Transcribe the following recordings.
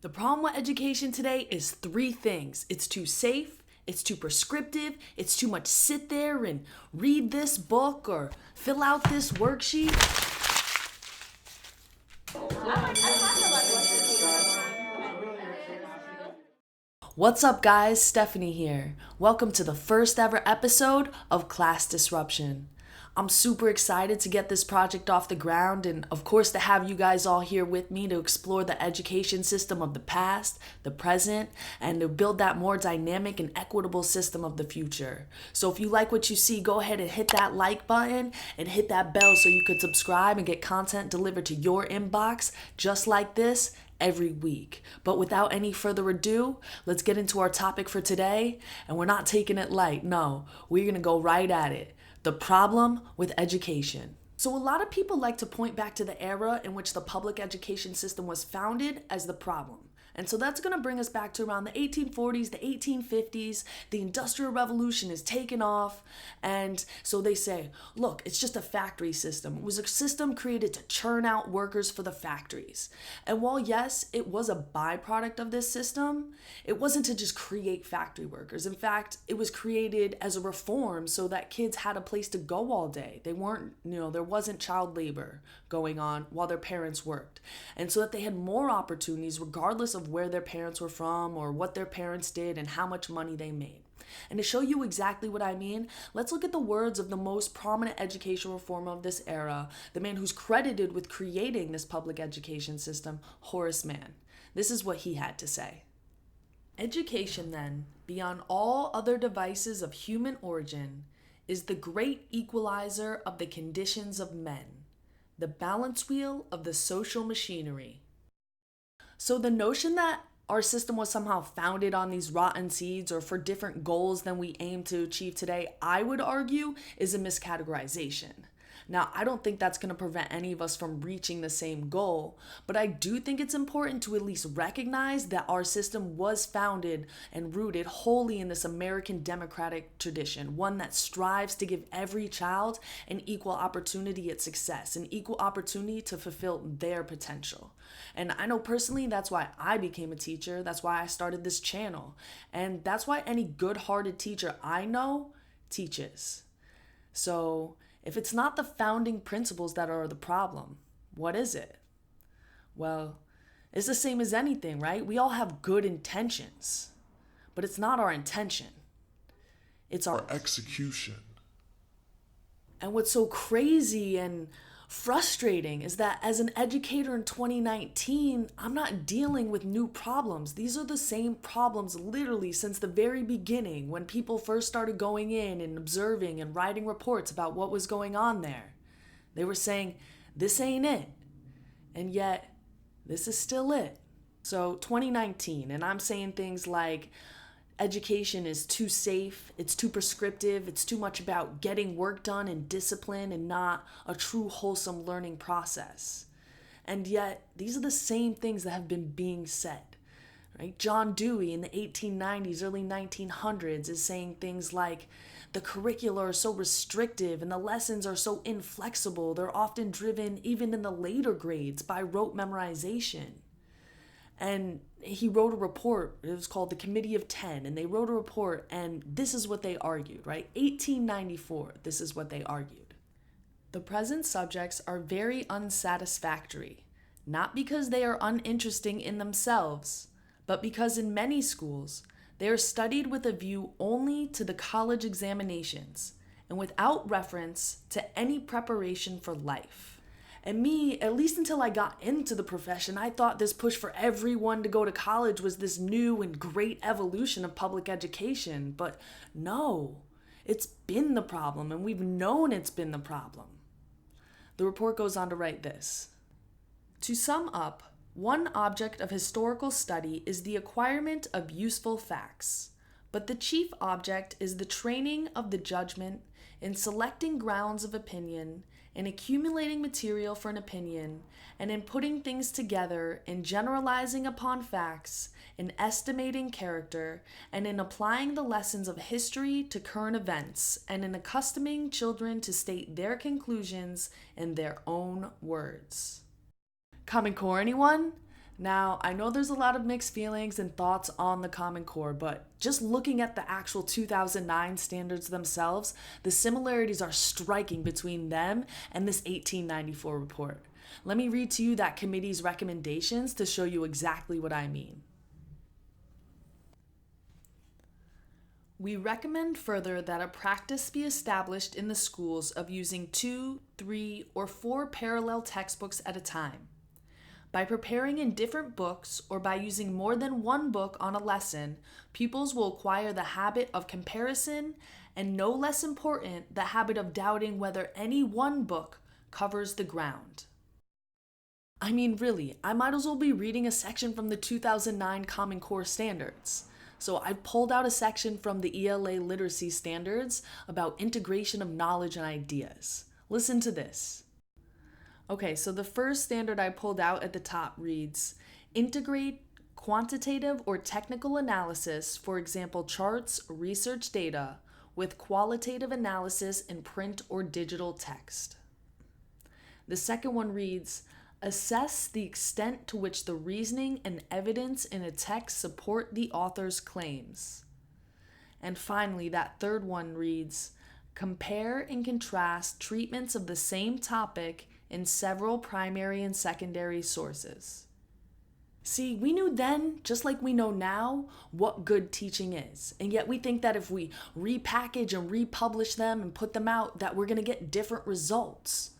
The problem with education today is three things. It's too safe, it's too prescriptive, it's too much sit there and read this book or fill out this worksheet. What's up, guys? Stephanie here. Welcome to the first ever episode of Class Disruption. I'm super excited to get this project off the ground and, of course, to have you guys all here with me to explore the education system of the past, the present, and to build that more dynamic and equitable system of the future. So if you like what you see, go ahead and hit that like button and hit that bell so you could subscribe and get content delivered to your inbox just like this every week. But without any further ado, let's get into our topic for today. And we're not taking it light. No, we're going to go right at it. The problem with education. So a lot of people like to point back to the era in which the public education system was founded as the problem. And so that's going to bring us back to around the 1840s, the 1850s. The Industrial Revolution is taken off. And so they say, look, it's just a factory system. It was a system created to churn out workers for the factories. And while, yes, it was a byproduct of this system, it wasn't to just create factory workers. In fact, it was created as a reform so that kids had a place to go all day. They weren't, there wasn't child labor going on while their parents worked. And so that they had more opportunities regardless of where their parents were from or what their parents did and how much money they made. And to show you exactly what I mean, let's look at the words of the most prominent education reformer of this era, the man who's credited with creating this public education system, Horace Mann. This is what he had to say. Education, then, beyond all other devices of human origin, is the great equalizer of the conditions of men, the balance wheel of the social machinery. So the notion that our system was somehow founded on these rotten seeds or for different goals than we aim to achieve today, I would argue, is a miscategorization. Now, I don't think that's going to prevent any of us from reaching the same goal, but I do think it's important to at least recognize that our system was founded and rooted wholly in this American democratic tradition, one that strives to give every child an equal opportunity at success, an equal opportunity to fulfill their potential. And I know personally that's why I became a teacher, that's why I started this channel, and that's why any good-hearted teacher I know teaches. So if it's not the founding principles that are the problem, what is it? Well, it's the same as anything, right? We all have good intentions, but it's not our intention. It's our execution. And what's so crazy and frustrating is that as an educator in 2019, I'm not dealing with new problems. These are the same problems literally since the very beginning when people first started going in and observing and writing reports about what was going on there. They were saying, this ain't it. And yet, this is still it. So 2019, and I'm saying things like, education is too safe, it's too prescriptive, it's too much about getting work done and discipline and not a true wholesome learning process. And yet, these are the same things that have been being said. Right? John Dewey in the 1890s, early 1900s is saying things like, the curricula are so restrictive and the lessons are so inflexible, they're often driven even in the later grades by rote memorization. And he wrote a report, it was called the Committee of 10, and they wrote a report, and this is what they argued, right? 1894, this is what they argued. The present subjects are very unsatisfactory, not because they are uninteresting in themselves, but because in many schools, they are studied with a view only to the college examinations, and without reference to any preparation for life. And me, at least until I got into the profession, I thought this push for everyone to go to college was this new and great evolution of public education. But no, it's been the problem, and we've known it's been the problem. The report goes on to write this. To sum up, one object of historical study is the acquirement of useful facts, but the chief object is the training of the judgment in selecting grounds of opinion, in accumulating material for an opinion, and in putting things together, in generalizing upon facts, in estimating character, and in applying the lessons of history to current events, and in accustoming children to state their conclusions in their own words. Common Core, anyone? Now, I know there's a lot of mixed feelings and thoughts on the Common Core, but just looking at the actual 2009 standards themselves, the similarities are striking between them and this 1894 report. Let me read to you that committee's recommendations to show you exactly what I mean. We recommend further that a practice be established in the schools of using 2, 3, or 4 parallel textbooks at a time. By preparing in different books or by using more than one book on a lesson, pupils will acquire the habit of comparison and, no less important, the habit of doubting whether any one book covers the ground. I mean, really, I might as well be reading a section from the 2009 Common Core Standards. So I pulled out a section from the ELA Literacy Standards about integration of knowledge and ideas. Listen to this. Okay, so the first standard I pulled out at the top reads, integrate quantitative or technical analysis, for example, charts, research data, with qualitative analysis in print or digital text. The second one reads, assess the extent to which the reasoning and evidence in a text support the author's claims. And finally, that third one reads, compare and contrast treatments of the same topic in several primary and secondary sources. See, we knew then, just like we know now, what good teaching is. And yet we think that if we repackage and republish them and put them out, that we're going to get different results.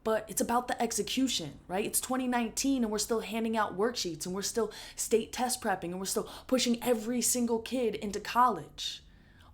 But it's about the execution, right? It's 2019 and we're still handing out worksheets and we're still state test prepping and we're still pushing every single kid into college.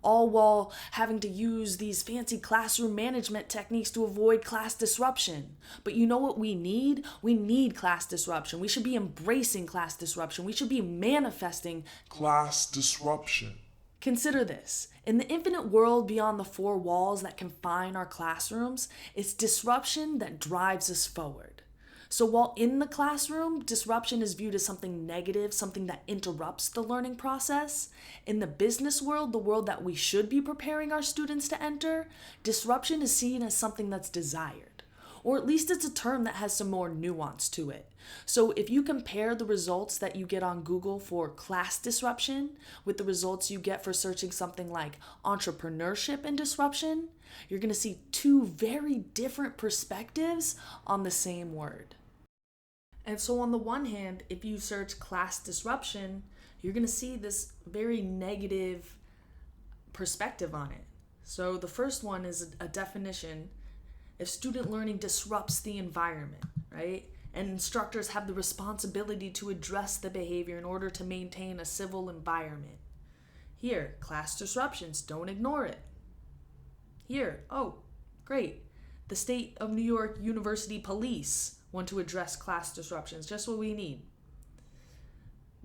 All while having to use these fancy classroom management techniques to avoid class disruption. But you know what we need? We need class disruption. We should be embracing class disruption. We should be manifesting class disruption. Consider this. In the infinite world beyond the 4 walls that confine our classrooms, it's disruption that drives us forward. So while in the classroom, disruption is viewed as something negative, something that interrupts the learning process, in the business world, the world that we should be preparing our students to enter, disruption is seen as something that's desired. Or at least it's a term that has some more nuance to it. So if you compare the results that you get on Google for class disruption with the results you get for searching something like entrepreneurship and disruption, you're going to see 2 very different perspectives on the same word. And so on the one hand, if you search class disruption, you're going to see this very negative perspective on it. So the first one is a definition: if student learning disrupts the environment, right? And instructors have the responsibility to address the behavior in order to maintain a civil environment. Here, class disruptions, don't ignore it. Here, oh, great. The State of New York University Police want to address class disruptions, just what we need.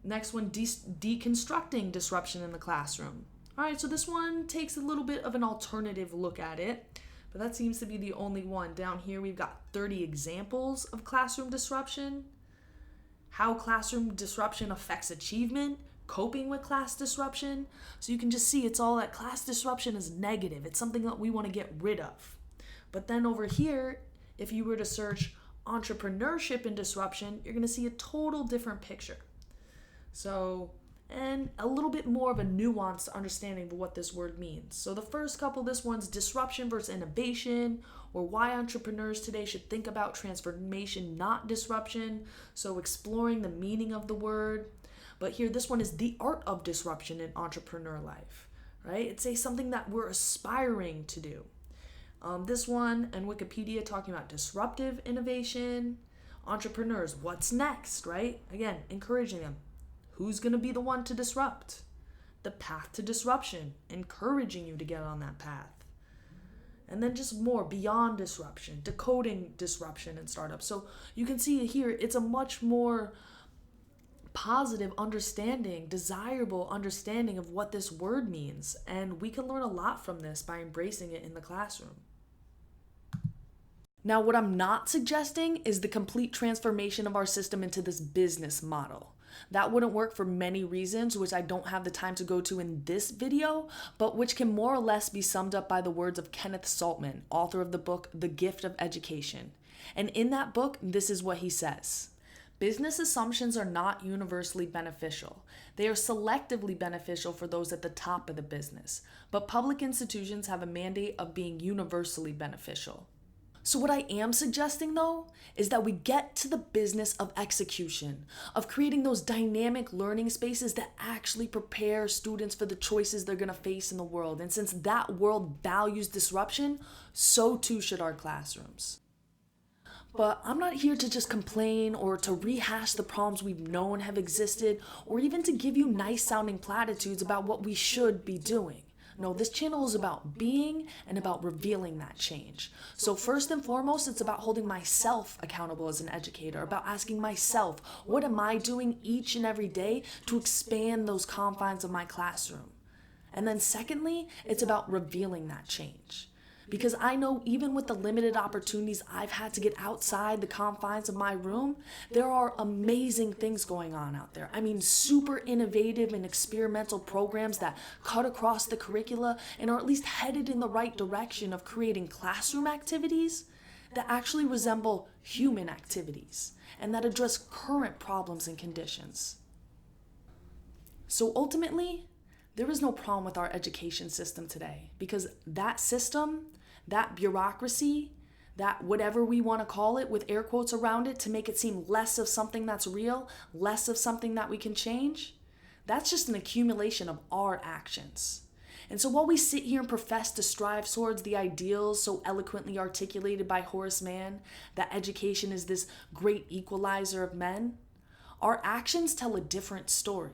Next one, deconstructing disruption in the classroom. All right, so this one takes a little bit of an alternative look at it, but that seems to be the only one. Down here, we've got 30 examples of classroom disruption, how classroom disruption affects achievement, coping with class disruption. So you can just see it's all that class disruption is negative. It's something that we want to get rid of. But then over here, if you were to search entrepreneurship and disruption, you're going to see a total different picture. So, and a little bit more of a nuanced understanding of what this word means. So the first couple, this one's disruption versus innovation, or why entrepreneurs today should think about transformation, not disruption. So exploring the meaning of the word. But here, this one is the art of disruption in entrepreneur life, right? It's something that we're aspiring to do. This one and Wikipedia talking about disruptive innovation, entrepreneurs, what's next, right? Again, encouraging them. Who's going to be the one to disrupt? The path to disruption, encouraging you to get on that path. And then just more beyond disruption, decoding disruption in startups. So you can see here, it's a much more positive understanding, desirable understanding of what this word means. And we can learn a lot from this by embracing it in the classroom. Now, what I'm not suggesting is the complete transformation of our system into this business model. That wouldn't work for many reasons, which I don't have the time to go to in this video, but which can more or less be summed up by the words of Kenneth Saltman, author of the book, The Gift of Education. And in that book, this is what he says. Business assumptions are not universally beneficial. They are selectively beneficial for those at the top of the business, but public institutions have a mandate of being universally beneficial. So, what I am suggesting though is that we get to the business of execution, of creating those dynamic learning spaces that actually prepare students for the choices they're gonna face in the world. And since that world values disruption, so too should our classrooms. But I'm not here to just complain or to rehash the problems we've known have existed or even to give you nice sounding platitudes about what we should be doing. No, this channel is about being and about revealing that change. So first and foremost, it's about holding myself accountable as an educator, about asking myself, what am I doing each and every day to expand those confines of my classroom? And then secondly, it's about revealing that change. Because I know even with the limited opportunities I've had to get outside the confines of my room, there are amazing things going on out there. I mean, super innovative and experimental programs that cut across the curricula and are at least headed in the right direction of creating classroom activities that actually resemble human activities and that address current problems and conditions. So ultimately, there is no problem with our education system today because that system, that bureaucracy, that whatever we want to call it with air quotes around it to make it seem less of something that's real, less of something that we can change, that's just an accumulation of our actions. And so while we sit here and profess to strive towards the ideals so eloquently articulated by Horace Mann, that education is this great equalizer of men, our actions tell a different story.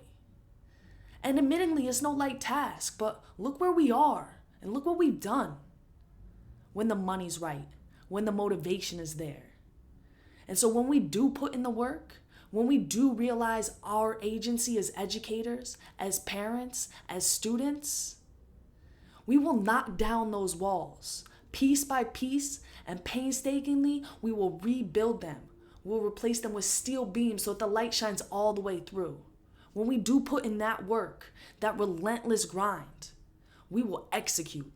And admittedly, it's no light task, but look where we are and look what we've done when the money's right, when the motivation is there. And so when we do put in the work, when we do realize our agency as educators, as parents, as students, we will knock down those walls piece by piece, and painstakingly, we will rebuild them. We'll replace them with steel beams so that the light shines all the way through. When we do put in that work, that relentless grind, we will execute.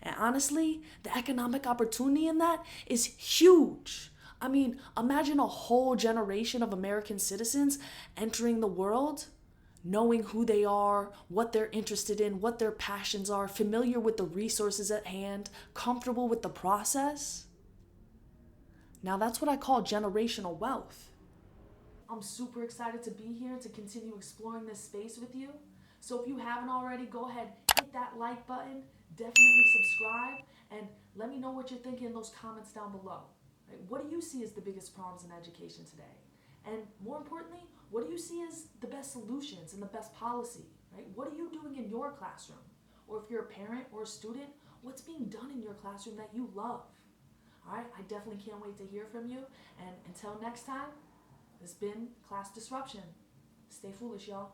And honestly, the economic opportunity in that is huge. I mean, imagine a whole generation of American citizens entering the world, knowing who they are, what they're interested in, what their passions are, familiar with the resources at hand, comfortable with the process. Now that's what I call generational wealth. I'm super excited to be here to continue exploring this space with you. So if you haven't already, go ahead, hit that like button, definitely subscribe, and let me know what you're thinking in those comments down below. Right? What do you see as the biggest problems in education today? And more importantly, what do you see as the best solutions and the best policy? Right? What are you doing in your classroom? Or if you're a parent or a student, what's being done in your classroom that you love? All right, I definitely can't wait to hear from you. And until next time, this has been Class Disruption. Stay foolish, y'all.